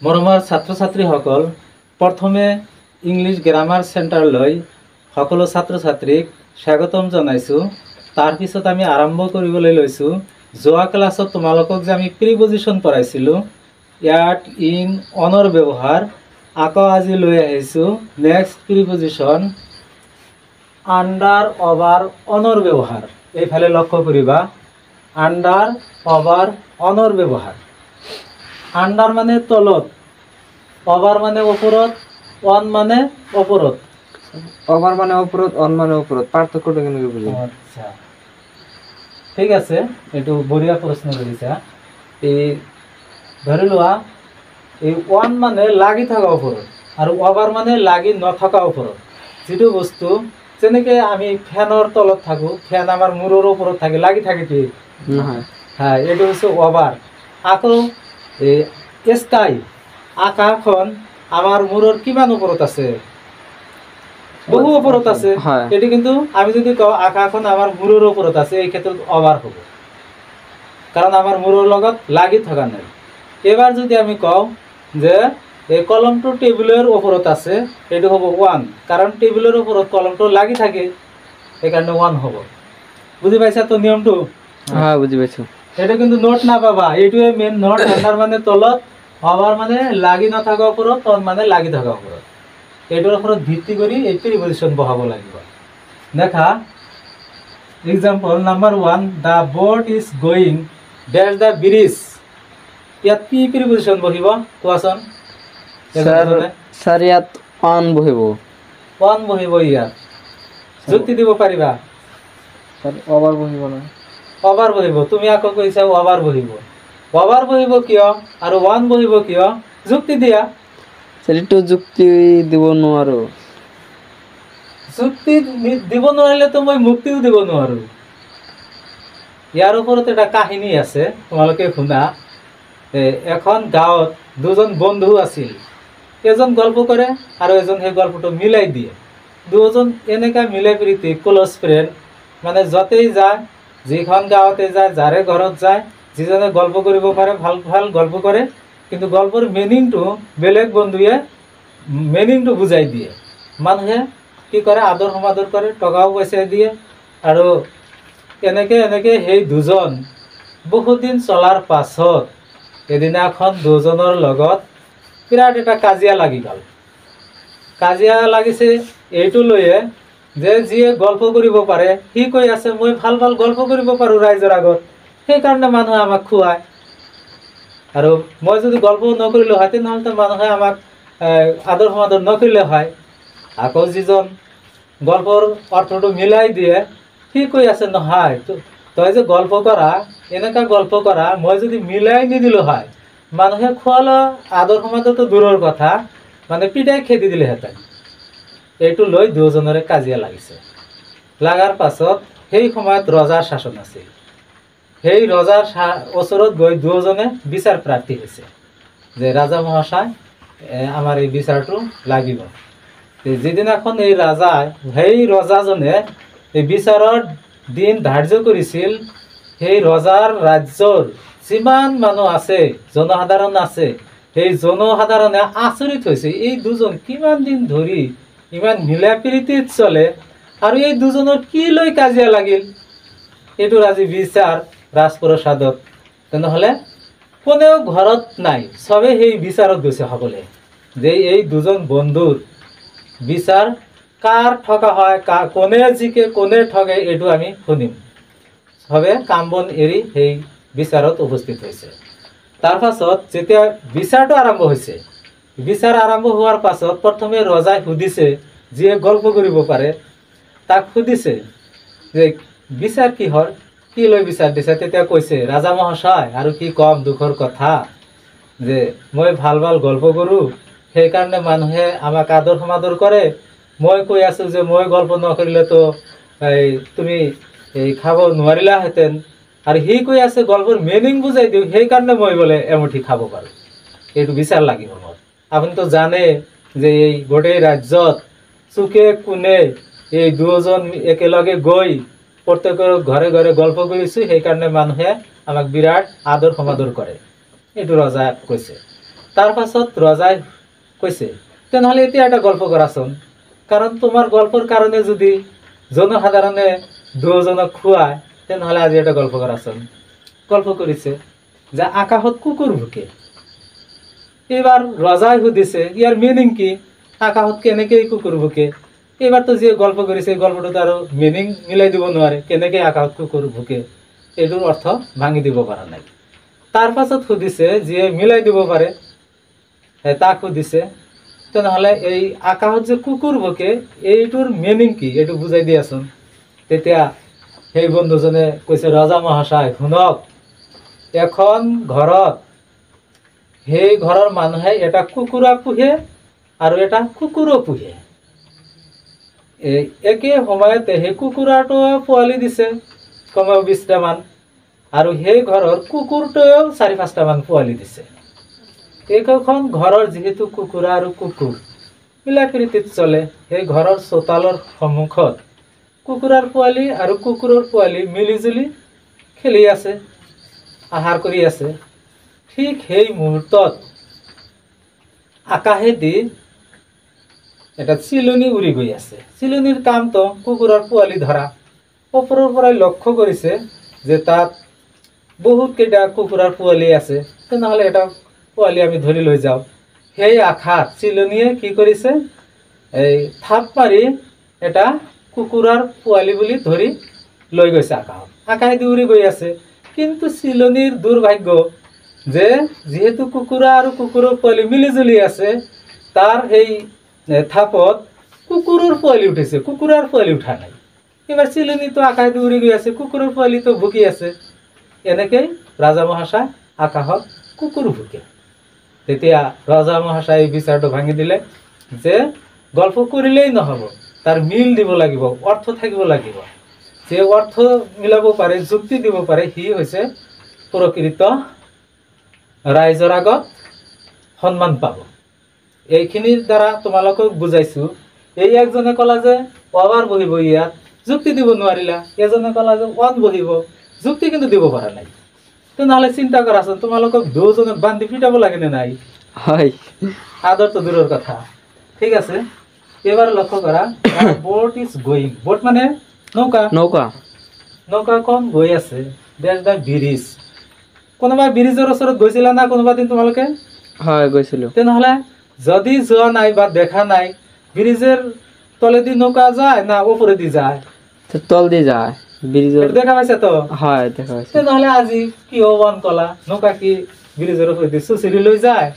মৰমৰ ছাত্ৰ ছাত্ৰীসকল, প্ৰথমে ইংলিছ গ্ৰামাৰ চেণ্টাৰলৈ সকলো ছাত্ৰ ছাত্ৰীক স্বাগতম জনাইছোঁ। তাৰপিছত আমি আৰম্ভ কৰিবলৈ লৈছোঁ। যোৱা ক্লাছত তোমালোকক যে আমি প্ৰিপজিশ্যন পঢ়াইছিলোঁ, ইয়াত ইন অনৰ ব্যৱহাৰ আকৌ আজি লৈ আহিছোঁ নেক্সট প্ৰিপজিশ্যন আণ্ডাৰ অভাৰ অনৰ ব্যৱহাৰ। এইফালে লক্ষ্য কৰিবা, আণ্ডাৰ অভাৰ অনৰ ব্যৱহাৰ। আণ্ডাৰ মানে তলত, অভাৰ মানে ওপৰত, অন মানে ওপৰত। অভাৰ মানে ওপৰত, অন মানে ওপৰত, পাৰ্থক্যটা কেনেকৈ বুঝি? আচ্ছা, ঠিক আছে, এইটো বঢ়িয়া প্ৰশ্ন কৰিছা। এই ধৰি লোৱা, এই অন মানে লাগি থকা ওপৰত আৰু অভাৰ মানে লাগি নথকা ওপৰত। যিটো বস্তু যেনেকৈ আমি ফেনৰ তলত থাকোঁ, ফেন আমাৰ মূৰৰ ওপৰত থাকে, লাগি থাকে কি নহয়। হ্যাঁ, এইটো হৈছে অভাৰ। আকৌ এই স্কাই, আকাশখন আমাৰ মূৰৰ কিমান ওপৰত আছে? বহু ওপৰত আছে। এটি কিন্তু আমি যদি কওঁ আকাশখন আমাৰ মূৰৰ ওপৰত আছে, এই ক্ষেত্ৰত অভাৰ হ'ব, কাৰণ আমাৰ মূৰৰ লগত লাগি থকা নাই। এবাৰ যদি আমি কওঁ যে এই কলমটো টেবুলৰ ওপৰত আছে, এইটো হ'ব ওৱান, কাৰণ টেবুলৰ ওপৰত কলমটো লাগি থাকে, সেইকাৰণে ওৱান হ'ব। বুজি পাইছা তো নিয়মটো? হ্যাঁ, বুজি পাইছোঁ। এটা কিন্তু নোট নাপাবা, এইটোৱে মেইন নোট। আণ্ডাৰ মানে তলত, অভাৰ মানে লাগি নথকা ওপৰত, অন মানে লাগি থকা ওপৰত। এইটোৰ ওপৰত ভিত্তি কৰি এই প্ৰিপজিশ্যন বহাব লাগিব। দেখা, example number 1, the boat is going dash the bridge. ইয়াত কি প্ৰিপজিশ্যন বহিব কোৱাচোন? স্যাৰ ইয়াত অন বহিব। অন বহিব। ইয়াত যুক্তি দিব পাৰিবা? স্যাৰ অভাৰ বহিব না? অভাৰ বহিব। তুমি আকৌ কৈছা অভাৰ বহিব। অভাৰ বহিব কিয় আৰু ওৱান বহিব কিয়? যুক্তি দিয়া। স্যাৰ একটু যুক্তি দিব নোৱাৰো। যুক্তি দিব নোৱাৰিলেতো মই মুক্তিও দিব নোৱাৰো। ইয়াৰ ওপৰত এটা কাহিনী আছে, তোমালোকে শুনা। এখন গাঁৱত দুজন বন্ধু আছিল। এজন গল্প কৰে আৰু এজন সেই গল্পটো মিলাই দিয়ে। দুজন এনেকা মিলাই প্ৰীতি, ক্ল'জ ফ্ৰেণ্ড, মানে য'তেই যায়, যিখন গাঁৱতে যায়, যাৰে ঘৰত যায়, যিজনে গল্প কৰিব পাৰে, ভাল ভাল গল্প কৰে, কিন্তু গল্পৰ মিনিংটো বেলেগ বন্ধুৱে মিনিংটো বুজাই দিয়ে। মানুহে কি কৰে? আদৰ সমাদৰ কৰে, টকাও পইচা দিয়ে, আৰু এনেকৈ এনেকৈ সেই দুজন বহুদিন চলাৰ পাছত এদিনাখন দুজনৰ লগত বিৰাট এটা কাজিয়া লাগি গ'ল। কাজিয়া লাগিছে এইটো লৈয়ে যে যিয়ে গল্প কৰিব পাৰে, সি কৈ আছে মই ভাল ভাল গল্প কৰিব পাৰোঁ ৰাইজৰ আগত, সেইকাৰণে মানুহে আমাক খুৱায়। আৰু মই যদি গল্প নকৰিলোঁ হয়, তেনেহ'লে মানুহে আমাক আদৰ সমাদৰ নকৰিলে হয়। আকৌ যিজন গল্পৰ অৰ্থটো মিলাই দিয়ে, সি কৈ আছে নহয়, তই যে গল্প কৰা, এনেকুৱা গল্প কৰা, মই যদি মিলাই নিদিলোঁ হয়, মানুহে খোৱালে আদৰ সমাদৰটো দূৰৰ কথা, মানে পিতাই খেদি দিলেহেঁতেন। এইটো লৈ দুজনৰে কাজিয়া লাগিছে। লগাৰ পাছত সেই সময়ত ৰজাৰ শাসন আছিল। সেই ৰজাৰ ওচৰত গৈ দুজনে বিচাৰ প্ৰাৰ্থী হৈছে যে ৰাজা মহাশয়, আমাৰ এই বিচাৰটো লাগিব। যিদিনাখন এই সেই ৰজাজনে এই বিচাৰৰ দিন ধাৰ্য কৰিছিল, সেই ৰজাৰ ৰাজ্যৰ যিমান মানুহ আছে, জনসাধাৰণ আছে, সেই জনসাধাৰণে আচৰিত হৈছে, এই দুজন কিমান দিন ধৰি ইমান মিলা প্ৰীতিত চলে, আৰু এই দুজনৰ কি লৈ কাজিয়া লাগিল? এইটোৰ আজি বিচাৰ ৰাজপ্ৰসাদত। তেনেহ'লে কোনেও ঘৰত নাই, চবেই সেই বিচাৰত গৈছে সকলোৱে, যে এই দুজন বন্ধুৰ বিচাৰ কাৰ ঠকা হয়, কোনে জিকে কোনে ঠগে, এইটো আমি শুনিম। চবে কাম বন এৰি সেই বিচাৰত উপস্থিত হৈছে। তাৰ পাছত যেতিয়া বিচাৰটো আৰম্ভ হৈছে, বিচাৰ আৰম্ভ হোৱাৰ পাছত প্ৰথমে ৰজাই সুধিছে, যিয়ে গল্প কৰিব পাৰে, তাক সুধিছে যে বিচাৰ কিহৰ, কি লৈ বিচাৰ দিছে? তেতিয়া কৈছে, ৰাজা মহাশয়, আৰু কি ক'ম দুখৰ কথা, যে মই ভাল ভাল গল্প কৰোঁ, সেইকাৰণে মানুহে আমাক আদৰ সমাদৰ কৰে। মই কৈ আছোঁ যে মই গল্প নকৰিলেতো তুমি খাব নোৱাৰিলাহেঁতেন, আৰু সি কৈ আছে গল্পৰ মিনিং বুজাই দিওঁ, সেইকাৰণে মই বোলে এমুঠি খাব পাৰোঁ। এইটো বিচাৰ লাগিব মোৰ। আপুনিতো জানে যে এই গোটেই ৰাজ্যত চুকে কোণে এই দুজন একেলগে গৈ প্ৰত্যেকৰ ঘৰে ঘৰে গল্প কৰিছোঁ, সেইকাৰণে মানুহে আমাক বিৰাট আদৰ সমাদৰ কৰে, এইটো ৰজা কৈছে। তাৰ পাছত ৰজাই কৈছে তেনেহ'লে এতিয়া এটা গল্প কৰাচোন, কাৰণ তোমাৰ গল্পৰ কাৰণে যদি জনসাধাৰণে দুজনক খুৱায় তেনেহ'লে আজি এটা গল্প কৰাচোন। গল্প কৰিছে যে আকাশত কুকুৰ ভুকে। এইবাৰ ৰজাই সুধিছে ইয়াৰ মিনিং কি, আকাশত কেনেকৈ কুকুৰ ভুকে। এইবাৰতো যিয়ে গল্প কৰিছে গল্পটোত আৰু মিনিং মিলাই দিব নোৱাৰে, কেনেকৈ আকাশত কুকুৰ ভুকে এইটোৰ অৰ্থ ভাঙি দিব পৰা নাই। তাৰ পাছত সুধিছে যিয়ে মিলাই দিব পাৰে তাক সুধিছে তেনেহ'লে এই আকাশত যে কুকুৰ ভুকে এইটোৰ মিনিং কি এইটো বুজাই দিয়াচোন। তেতিয়া সেই বন্ধুজনে কৈছে ৰজা মহাশয় শুনক, এখন ঘৰত সেই ঘৰৰ মানুহে এটা কুকুৰা পোহে আৰু এটা কুকুৰো পোহে। একে সময়তে সেই কুকুৰাটোৱে পোৱালি দিছে কমেও 20টামান, আৰু সেই ঘৰৰ কুকুৰটোৱেও 4-5টামান পোৱালি দিছে। এইখন ঘৰৰ যিহেতু কুকুৰা আৰু কুকুৰ মিলা প্ৰীতিত চলে, সেই ঘৰৰ চোতালৰ সন্মুখত কুকুৰাৰ পোৱালি আৰু কুকুৰৰ পোৱালি মিলিজুলি খেলি আছে, আহাৰ কৰি আছে। ঠিক সেই মুহূৰ্তত আকাশেদি এটা চিলনি উৰি গৈ আছে। চিলনিৰ কামটো কুকুৰৰ পোৱালি ধৰা। ওপৰৰ পৰাই লক্ষ্য কৰিছে যে তাত বহুত কেইটা কুকুৰাৰ পোৱালি আছে, তেনেহ'লে এটা পোৱালি আমি ধৰি লৈ যাওঁ। সেই আশাত চিলনিয়ে কি কৰিছে, এই থাপ মাৰি এটা কুকুৰাৰ পোৱালি বুলি ধৰি লৈ গৈছে আকাশত। আকাশেদি উৰি গৈ আছে, কিন্তু চিলনিৰ দুৰ্ভাগ্য যে যিহেতু কুকুৰা আৰু কুকুৰৰ পোৱালি মিলিজুলি আছে, তাৰ সেই থাপত কুকুৰৰ পোৱালি উঠিছে, কুকুৰাৰ পোৱালি উঠা নাই। এইবাৰ চিলনিটো আকাশেদি উৰি গৈ আছে, কুকুৰৰ পোৱালিটো ভুকি আছে। এনেকেই ৰজা মহাশয় আকাশত কুকুৰ ভুকে। তেতিয়া ৰজা মহাশয়ে বিচাৰটো ভাঙি দিলে যে গল্প কৰিলেই নহ'ব, তাৰ মিল দিব লাগিব, অৰ্থ থাকিব লাগিব। যে অৰ্থ মিলাব পাৰে, যুক্তি দিব পাৰে, সি হৈছে প্ৰকৃত ৰাইজৰ আগত সন্মান পাব। এইখিনিৰ দ্বাৰা তোমালোকক বুজাইছোঁ। এই একজনে ক'লা যে অভাৰ বহিব, ইয়াত যুক্তি দিব নোৱাৰিলা। এজনে ক'লা যে ওৱান বহিব, যুক্তি কিন্তু দিব পৰা নাই। তেনেহ'লে চিন্তা কৰাচোন, তোমালোকক দুজনক বান্ধি পিটাব লাগেনে নাই? হয়। আদৰটো দূৰৰ কথা। ঠিক আছে, এবাৰ লক্ষ্য কৰা, বোট ইজ গোয়িং। বোট মানে নৌকা। নৌকা। নৌকাখন গৈ আছে, দেয়াৰ দ্য ব্ৰিজ। কোনোবা ব্ৰিজৰ ওচৰত গৈছিলা না কোনোবা দিন তোমালোকে? হয়, গৈছিলোঁ। তেনেহ'লে যদি যোৱা নাই বা দেখা নাই, ব্ৰিজৰ তলেদি নৌকা যায় না ওপৰেদি যায়? তল দি যায় ব্ৰিজৰ। দেখা পাইছা তো? হয়, দেখা পাইছোঁ। তেনেহ'লে আজি কি ওৱান ক'লা? নৌকা কি ব্ৰিজৰ ওপৰেদি চুচৰি লৈ যায়,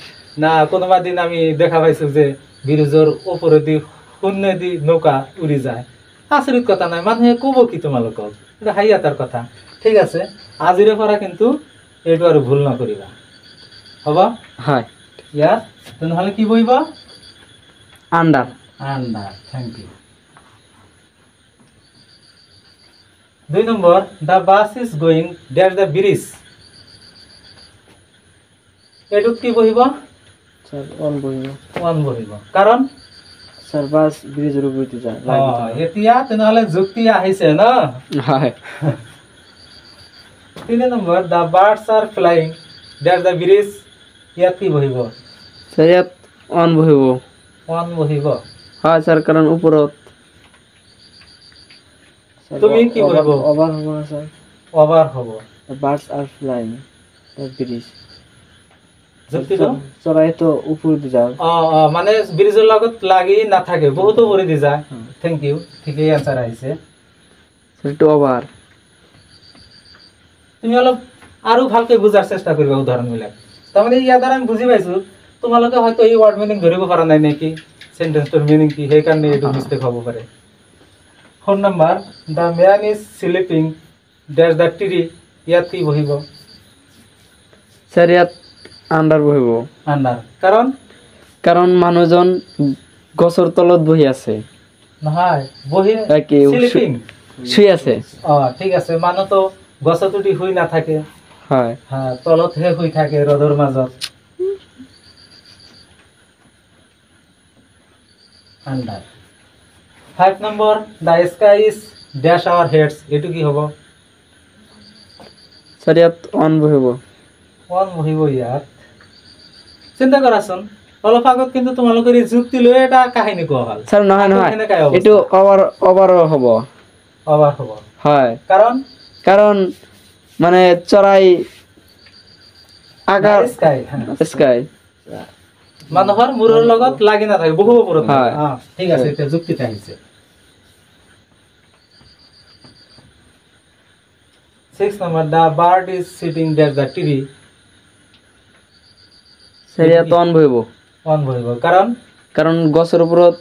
না কোনোবা দিন আমি দেখা পাইছোঁ যে ব্ৰিজৰ ওপৰেদি শূন্যেদি নৌকা উৰি যায়? আচৰিত কথা নাই, মানুহে ক'ব কি তোমালোকক? এটা হাঁহিয়াতাৰ কথা। ঠিক আছে, আজিৰে পৰা কিন্তু এইটো আৰু ভুল নকৰিবা, হ'ব? হয়। ইয়াত তেনেহ'লে কি বহিব? Under. Under. Thank you. 2 number, the bus is going there the bridge. এইটোত কি বহিব? স্যাৰ অন বহিব। ওৱান বহিব, কাৰণ স্যাৰ বাছ ব্ৰিজৰ ওপৰেদি যায়। এতিয়া তেনেহ'লে যুক্তি আহিছে ন? হয়। 3 number, the birds are flying there the bridge. ইয়াত কি বহিব? স্যাৰ ইয়াত অন বহিব। ওৱান বহিব। হয় স্যাৰ, কাৰণ ওপৰত। তুমি কি বহিব? অভাৰ হ'ব না স্যাৰ? অভাৰ হ'ব। Birds are flying the bridge. যুক্তিটো চৰাইটো ওপৰেদি যায়। মানে ব্ৰিজৰ লগত লাগি নাথাকে, বহুতো ওপৰেদি যায়। থেংক ইউ, ঠিকেই আনচাৰ আহিছে। সেইটো অভাৰ। তুমি অলপ আৰু ভালকৈ বুজাৰ চেষ্টা কৰিবা উদাহৰণবিলাক। তাৰমানে ইয়াৰ দ্বাৰা আমি বুজি পাইছোঁ, তোমালোকে হয়তো এই ৱাৰ্ড মিনিং ধৰিব পৰা নাই নেকি, চেণ্টেন্সটোৰ মিনিং কি, সেইকাৰণে এইটো মিষ্টেক হ'ব পাৰে। 4 number, the men is sleeping there the tree. ইয়াত কি বহিব? স্যাৰ ইয়াত আণ্ডাৰ বহিব। আণ্ডাৰ, কাৰণ কাৰণ মানুহজন গছৰ তলত বহি আছে। নহয়, বহি স্লিপিং, শুই আছে। ঠিক আছে, মানুহতো গছত উঠি শুই নাথাকে। হয়। তলতহে শুই থাকে ৰ'দৰ মাজত। Under. 5 number, the sky is dash our heads. এইটো কি হ'ব? স্যাৰ ইয়াত অন বহিব। অন বহিব ইয়াত, চিন্তা কৰাচোন অলপ আগত কিন্তু তোমালোকৰ এই যুক্তি লৈ এটা কাহিনী কোৱা হ'ল স্যাৰ নহয় নহয় কেনেকৈ অৱস্থা? এটু ওভাৰ হ'ব অবাক হ'ব হয় কাৰণ কাৰণ মানে চড়াই আগাৰ স্কাই স্কাই মানুহৰ মূৰৰ লগত লাগি নাথাকে বহু ওপৰত হয়। ঠিক আছে এতিয়া যুক্তিত আহিছে 6 number the bird is sitting there the tree সেয়া তন বহিব on বহিব কাৰণ কাৰণ গছৰ ওপৰত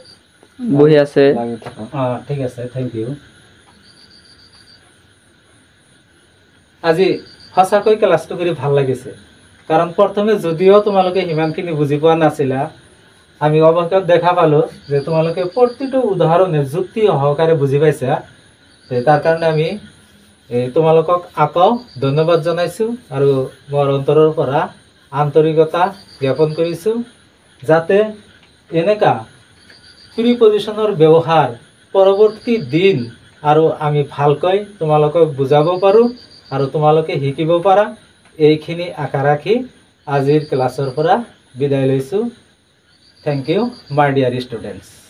বহি আছে লাগি থাকা ঠিক আছে থেংক ইউ আজি সঁচাকৈ ক্লাছটো কৰি ভাল লাগিছে কাৰণ প্ৰথমে যদিও তোমালোকে সিমানখিনি বুজি পোৱা নাছিলা আমি অৱশেষত দেখা পালো যে তোমালোকে প্ৰতিটো উদাহৰণে যুক্তি সহকাৰে বুজি পাইছা তাৰ কাৰণে আমি তোমালোকক আকৌ ধন্যবাদ জনাইছো আৰু মোৰ অন্তৰৰ পৰা আন্তৰিকতা জ্ঞাপন কৰিছো যাতে এনেকা প্ৰিপজিশনৰ ব্যৱহাৰ পৰৱৰ্তী দিন আৰু আমি ভালকৈ তোমালোকক বুজাব পাৰো আৰু তোমালোকে শিকিব পাৰা এইখিনি আশা ৰাখি আজিৰ ক্লাছৰ পৰা বিদায় লৈছো thank you my dear students